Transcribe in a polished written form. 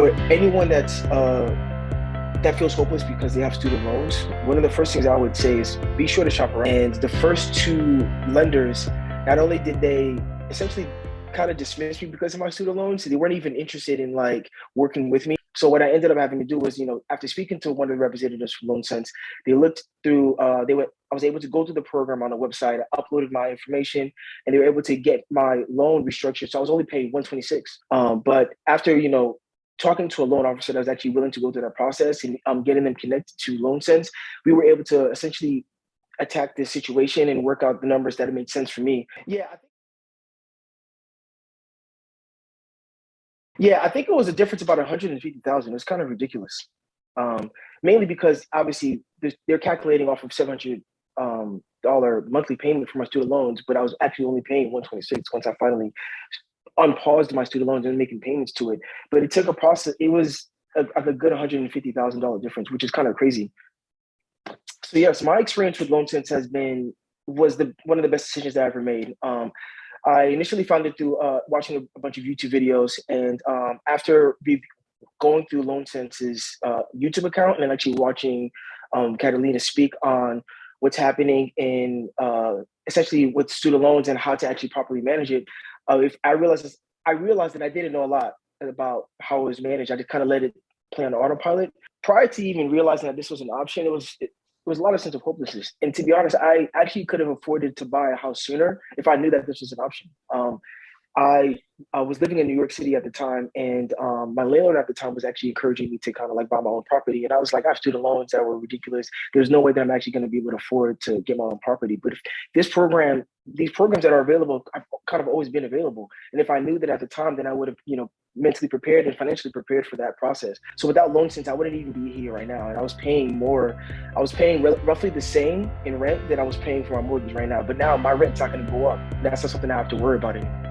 For anyone that feels hopeless because they have student loans, one of the first things I would say is be sure to shop around. And the first two lenders, not only did they essentially kind of dismiss me because of my student loans, they weren't even interested in like working with me. So what I ended up having to do was, after speaking to one of the representatives from LoanSense, they looked through, I was able to go through the program on the website, I uploaded my information, and they were able to get my loan restructured. So I was only paying 126. But after, talking to a loan officer that was actually willing to go through that process and getting them connected to LoanSense, we were able to essentially attack this situation and work out the numbers that made sense for me. I think it was a difference about 150,000. It's kind of ridiculous. Mainly because obviously they're calculating off of $700 monthly payment for my student loans, but I was actually only paying 126 once I finally unpaused my student loans and making payments to it. But it took a process. It was a good $150,000 difference, which is kind of crazy. So yes, my experience with LoanSense was one of the best decisions that I ever made. I initially found it through watching a bunch of YouTube videos, and after going through LoanSense's YouTube account and actually watching Catalina speak on what's happening in essentially with student loans and how to actually properly manage it, if I realized that I didn't know a lot about how it was managed. I just kind of let it play on autopilot. Prior to even realizing that this was an option, it was a lot of sense of hopelessness. And to be honest, I actually could have afforded to buy a house sooner if I knew that this was an option. I was living in New York City at the time, and my landlord at the time was actually encouraging me to kind of like buy my own property. And I was like, I have student loans that were ridiculous. There's no way that I'm actually going to be able to afford to get my own property. But if these programs that are available, I've kind of always been available. And if I knew that at the time, then I would have, mentally prepared and financially prepared for that process. So without LoanSense, I wouldn't even be here right now. And I was paying more. I was paying roughly the same in rent that I was paying for my mortgage right now. But now my rent's not going to go up. That's not something I have to worry about anymore.